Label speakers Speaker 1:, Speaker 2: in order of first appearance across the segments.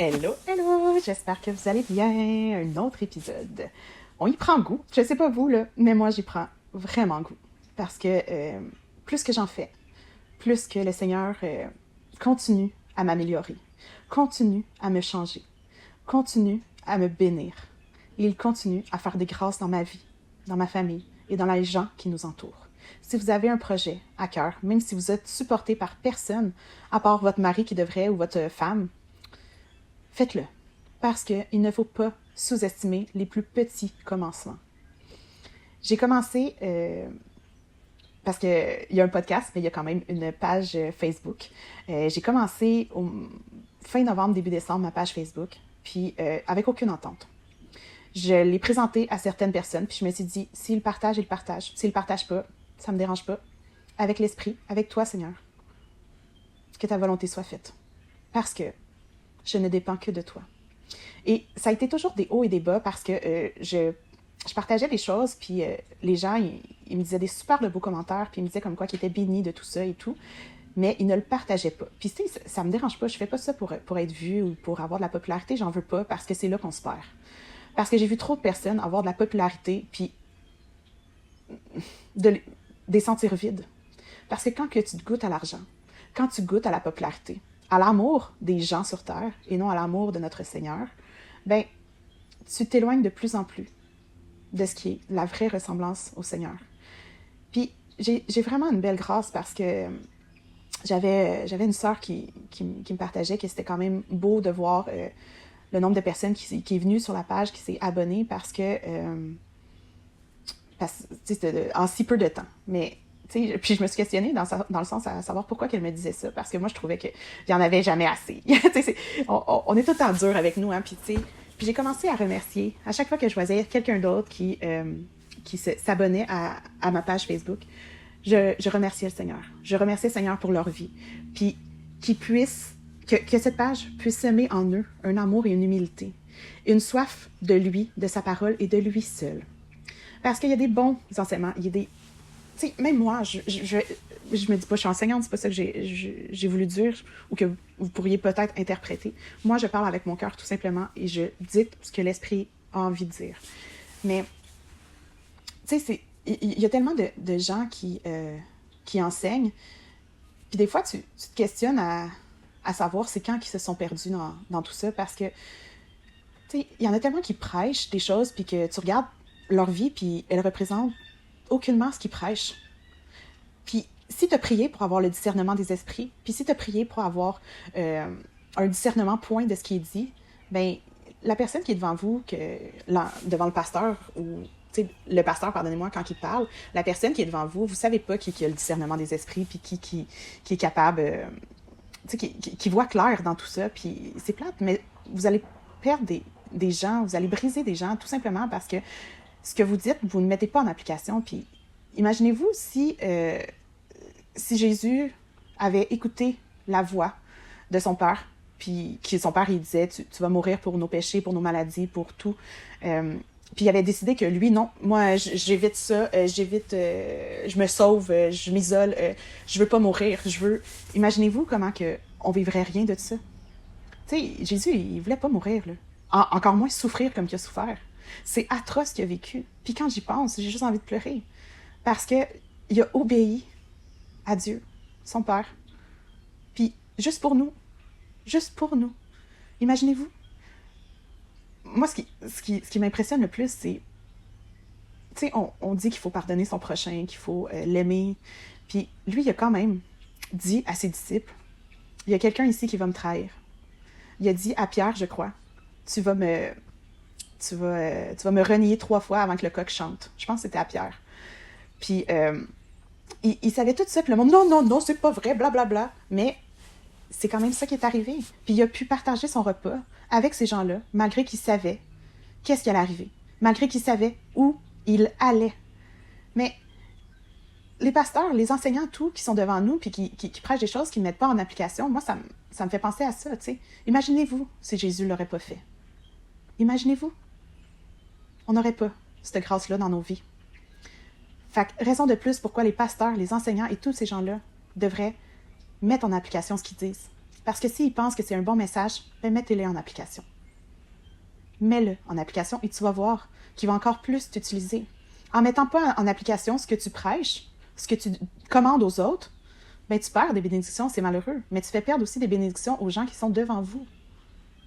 Speaker 1: Hello, hello! J'espère que vous allez bien. Un autre épisode. On y prend goût. Je sais pas vous, là, mais moi, j'y prends vraiment goût. Parce que plus que j'en fais, plus que le Seigneur continue à m'améliorer, continue à me changer, continue à me bénir. Et il continue à faire des grâces dans ma vie, dans ma famille et dans les gens qui nous entourent. Si vous avez un projet à cœur, même si vous êtes supporté par personne, à part votre mari qui devrait ou votre femme, faites-le. Parce qu'il ne faut pas sous-estimer les plus petits commencements. J'ai commencé, parce qu'il y a un podcast, mais il y a quand même une page Facebook. J'ai commencé au fin novembre, début décembre, ma page Facebook, puis avec aucune entente. Je l'ai présenté à certaines personnes, puis je me suis dit, s'ils partagent, ils partagent. S'ils ne partagent pas, ça ne me dérange pas. Avec l'Esprit, avec toi, Seigneur, que ta volonté soit faite. Parce que je ne dépends que de toi. Et ça a été toujours des hauts et des bas parce que je partageais les choses, puis les gens, ils me disaient des super de beaux commentaires, puis ils me disaient comme quoi qu'ils étaient bénis de tout ça et tout, mais ils ne le partageaient pas. Puis tu sais, ça me dérange pas, je fais pas ça pour être vue ou pour avoir de la popularité, j'en veux pas, parce que c'est là qu'on se perd. Parce que j'ai vu trop de personnes avoir de la popularité, puis des sentir vides. Parce que quand que tu te goûtes à l'argent, quand tu goûtes à la popularité, à l'amour des gens sur Terre, et non à l'amour de notre Seigneur, ben, tu t'éloignes de plus en plus de ce qui est la vraie ressemblance au Seigneur. Puis, j'ai vraiment une belle grâce parce que j'avais une sœur qui me partageait que c'était quand même beau de voir le nombre de personnes qui est venue sur la page, qui s'est abonnée parce que en si peu de temps. Mais puis je me suis questionnée dans le sens à savoir pourquoi qu'elle me disait ça, parce que moi je trouvais qu'il n'y en avait jamais assez. On est tout le temps dur avec nous, hein, puis j'ai commencé à remercier à chaque fois que je voyais quelqu'un d'autre qui s'abonnait à ma page Facebook. Je remerciais le Seigneur. Je remerciais le Seigneur pour leur vie, puis que cette page puisse semer en eux un amour et une humilité, une soif de lui, de sa parole et de lui seul. Parce qu'il y a des bons enseignements, il y a des... Tu sais, même moi, je me dis pas, je suis enseignante, c'est pas ça que j'ai voulu dire ou que vous pourriez peut-être interpréter. Moi, je parle avec mon cœur, tout simplement, et je dis ce que l'Esprit a envie de dire. Mais, tu sais, il y a tellement de gens qui enseignent, puis des fois, tu te questionnes à savoir c'est quand qu'ils se sont perdus dans tout ça, parce que, tu sais, il y en a tellement qui prêchent des choses, puis que tu regardes leur vie, puis elles représentent aucunement ce qu'ils prêchent. Puis si tu as prié pour avoir le discernement des esprits, puis si tu as prié pour avoir un discernement point de ce qui est dit, ben la personne qui est devant vous, devant le pasteur, ou le pasteur, pardonnez-moi, quand il parle, la personne qui est devant vous, vous savez pas qui a le discernement des esprits, puis qui est capable, qui voit clair dans tout ça, puis c'est plate, mais vous allez perdre des gens, vous allez briser des gens, tout simplement parce que ce que vous dites, vous ne mettez pas en application. Puis imaginez-vous si Jésus avait écouté la voix de son Père, puis son Père, il disait, tu vas mourir pour nos péchés, pour nos maladies, pour tout. Puis il avait décidé que lui, non, moi, j'évite ça, je me sauve, je m'isole, je veux pas mourir, Imaginez-vous comment on vivrait rien de ça. Tu sais, Jésus, il voulait pas mourir, là. Encore moins souffrir comme il a souffert. C'est atroce ce qu'il a vécu. Puis quand j'y pense, j'ai juste envie de pleurer. Parce qu'il a obéi à Dieu, son Père. Puis juste pour nous. Juste pour nous. Imaginez-vous. Moi, ce qui m'impressionne le plus, c'est... Tu sais, on dit qu'il faut pardonner son prochain, qu'il faut l'aimer. Puis lui, il a quand même dit à ses disciples, il y a quelqu'un ici qui va me trahir. Il a dit à Pierre, je crois, tu vas me renier 3 fois avant que le coq chante. Je pense que c'était à Pierre. Puis, il savait tout ça, puis le monde, non, c'est pas vrai, blablabla. Mais c'est quand même ça qui est arrivé. Puis il a pu partager son repas avec ces gens-là, malgré qu'il savait qu'est-ce qui allait arriver. Malgré qu'il savait où il allait. Mais les pasteurs, les enseignants, tout, qui sont devant nous, puis qui prêchent des choses qu'ils ne mettent pas en application, moi, ça me fait penser à ça, tu sais. Imaginez-vous si Jésus ne l'aurait pas fait. Imaginez-vous. On n'aurait pas cette grâce-là dans nos vies. Fait que, raison de plus pourquoi les pasteurs, les enseignants et tous ces gens-là devraient mettre en application ce qu'ils disent. Parce que s'il pense que c'est un bon message, ben mettez-le en application. Mets-le en application et tu vas voir qu'il va encore plus t'utiliser. En mettant pas en application ce que tu prêches, ce que tu commandes aux autres, ben tu perds des bénédictions, c'est malheureux. Mais tu fais perdre aussi des bénédictions aux gens qui sont devant vous.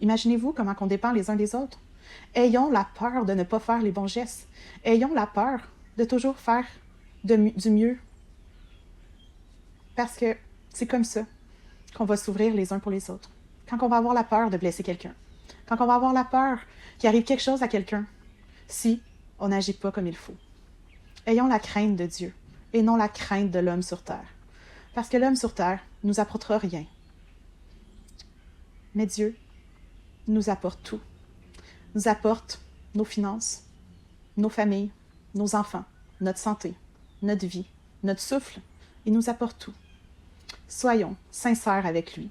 Speaker 1: Imaginez-vous comment on dépend les uns des autres. Ayons la peur de ne pas faire les bons gestes. Ayons la peur de toujours faire du mieux. Parce que c'est comme ça qu'on va s'ouvrir les uns pour les autres. Quand on va avoir la peur de blesser quelqu'un. Quand on va avoir la peur qu'il arrive quelque chose à quelqu'un. Si on n'agit pas comme il faut. Ayons la crainte de Dieu et non la crainte de l'homme sur terre. Parce que l'homme sur terre nous apportera rien. Mais Dieu nous apporte tout. Nous apporte nos finances, nos familles, nos enfants, notre santé, notre vie, notre souffle. Il nous apporte tout. Soyons sincères avec lui.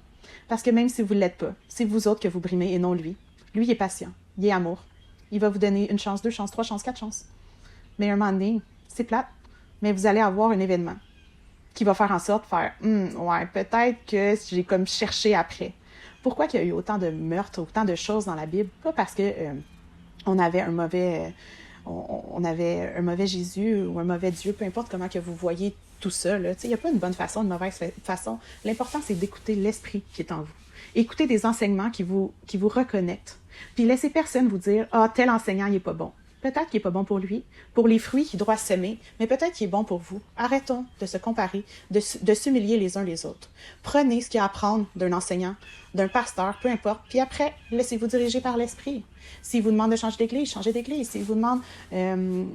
Speaker 1: Parce que même si vous ne l'êtes pas, c'est vous autres que vous brimez et non lui. Lui, il est patient, il est amour. Il va vous donner une chance, 2 chances, 3 chances, 4 chances. Mais un moment donné, c'est plate, mais vous allez avoir un événement qui va faire en sorte de faire ouais, peut-être que j'ai comme cherché après. Pourquoi qu'il y a eu autant de meurtres, autant de choses dans la Bible? Pas parce que on avait un mauvais Jésus ou un mauvais Dieu, peu importe comment que vous voyez tout ça. Il n'y a pas une bonne façon, une mauvaise façon. L'important, c'est d'écouter l'esprit qui est en vous. Écoutez des enseignements qui vous reconnectent. Puis laissez personne vous dire « Ah, tel enseignant, il n'est pas bon. » Peut-être qu'il n'est pas bon pour lui, pour les fruits qu'il doit semer, mais peut-être qu'il est bon pour vous. Arrêtons de se comparer, de s'humilier les uns les autres. Prenez ce qu'il y a à apprendre d'un enseignant, d'un pasteur, peu importe, puis après, laissez-vous diriger par l'esprit. S'il vous demande de changer d'église, changez d'église. S'il vous demande de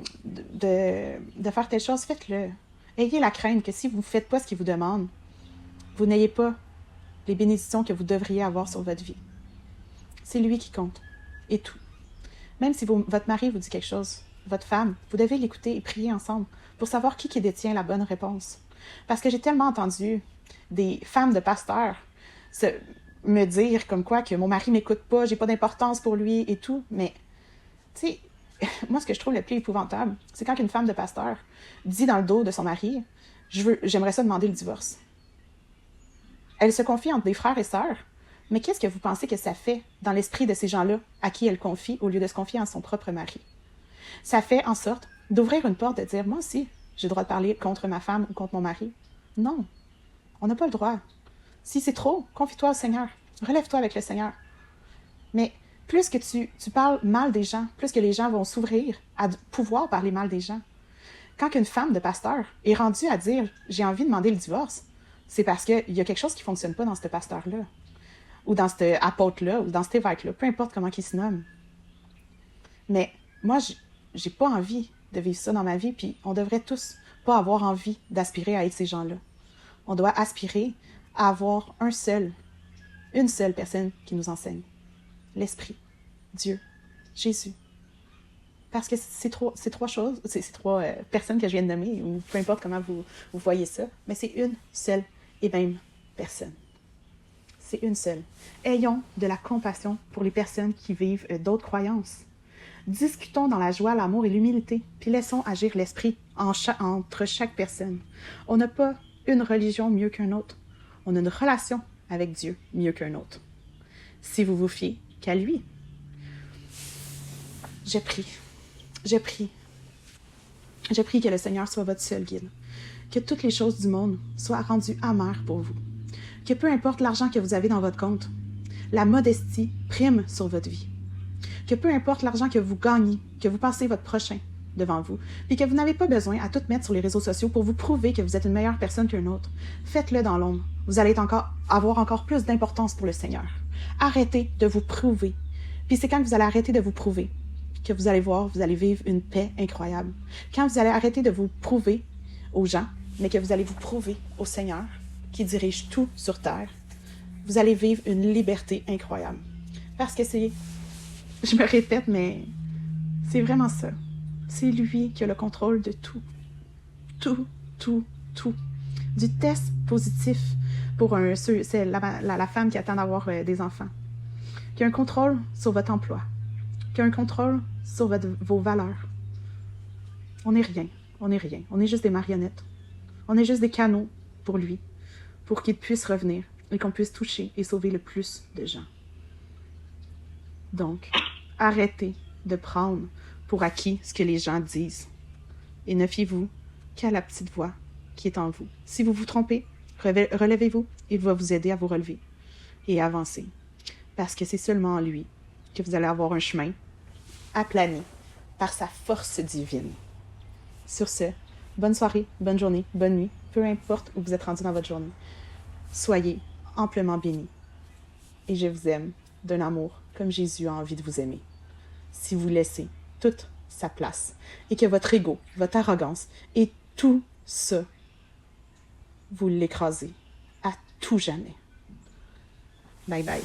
Speaker 1: faire telle chose, faites-le. Ayez la crainte que si vous ne faites pas ce qu'il vous demande, vous n'ayez pas les bénédictions que vous devriez avoir sur votre vie. C'est lui qui compte, et tout. Même si votre mari vous dit quelque chose, votre femme, vous devez l'écouter et prier ensemble pour savoir qui détient la bonne réponse. Parce que j'ai tellement entendu des femmes de pasteurs me dire comme quoi que mon mari m'écoute pas, j'ai pas d'importance pour lui et tout. Mais, tu sais, moi, ce que je trouve le plus épouvantable, c'est quand une femme de pasteur dit dans le dos de son mari « J'aimerais ça demander le divorce ». Elle se confie entre des frères et sœurs. Mais qu'est-ce que vous pensez que ça fait dans l'esprit de ces gens-là à qui elle confie au lieu de se confier en son propre mari? Ça fait en sorte d'ouvrir une porte, de dire « Moi aussi, j'ai le droit de parler contre ma femme ou contre mon mari. » Non, on n'a pas le droit. Si c'est trop, confie-toi au Seigneur. Relève-toi avec le Seigneur. Mais plus que tu parles mal des gens, plus que les gens vont s'ouvrir à pouvoir parler mal des gens. Quand une femme de pasteur est rendue à dire « J'ai envie de demander le divorce », c'est parce qu'il y a quelque chose qui ne fonctionne pas dans ce pasteur-là. Ou dans cet apôtre-là, ou dans cet évêque-là, peu importe comment il se nomme. Mais moi, j'ai pas envie de vivre ça dans ma vie, puis on devrait tous pas avoir envie d'aspirer à être ces gens-là. On doit aspirer à avoir une seule personne qui nous enseigne. L'Esprit, Dieu, Jésus. Parce que c'est trois choses, c'est trois personnes que je viens de nommer, ou peu importe comment vous voyez ça, mais c'est une seule et même personne. C'est une seule. Ayons de la compassion pour les personnes qui vivent d'autres croyances. Discutons dans la joie, l'amour et l'humilité, puis laissons agir l'esprit entre chaque personne. On n'a pas une religion mieux qu'un autre. On a une relation avec Dieu mieux qu'un autre. Si vous vous fiez qu'à lui. Je prie que le Seigneur soit votre seul guide. Que toutes les choses du monde soient rendues amères pour vous. Que peu importe l'argent que vous avez dans votre compte, la modestie prime sur votre vie. Que peu importe l'argent que vous gagnez, que vous passez votre prochain devant vous, puis que vous n'avez pas besoin à tout mettre sur les réseaux sociaux pour vous prouver que vous êtes une meilleure personne qu'un autre. Faites-le dans l'ombre. Vous allez avoir encore plus d'importance pour le Seigneur. Arrêtez de vous prouver. Puis c'est quand vous allez arrêter de vous prouver que vous allez voir, vous allez vivre une paix incroyable. Quand vous allez arrêter de vous prouver aux gens, mais que vous allez vous prouver au Seigneur, qui dirige tout sur terre, vous allez vivre une liberté incroyable. Parce que je me répète, mais c'est vraiment ça. C'est lui qui a le contrôle de tout. Tout, tout, tout. Du test positif pour c'est la femme qui attend d'avoir des enfants. Qui a un contrôle sur votre emploi. Qui a un contrôle sur vos valeurs. On n'est rien. On est juste des marionnettes. On est juste des canaux pour lui. Pour qu'il puisse revenir et qu'on puisse toucher et sauver le plus de gens. Donc, arrêtez de prendre pour acquis ce que les gens disent et ne fiez-vous qu'à la petite voix qui est en vous. Si vous vous trompez, relevez-vous, il va vous aider à vous relever et à avancer. Parce que c'est seulement en lui que vous allez avoir un chemin aplani par sa force divine. Sur ce, bonne soirée, bonne journée, bonne nuit, peu importe où vous êtes rendu dans votre journée. Soyez amplement bénis. Et je vous aime d'un amour comme Jésus a envie de vous aimer. Si vous laissez toute sa place et que votre ego, votre arrogance et tout ça, vous l'écrasez à tout jamais. Bye bye.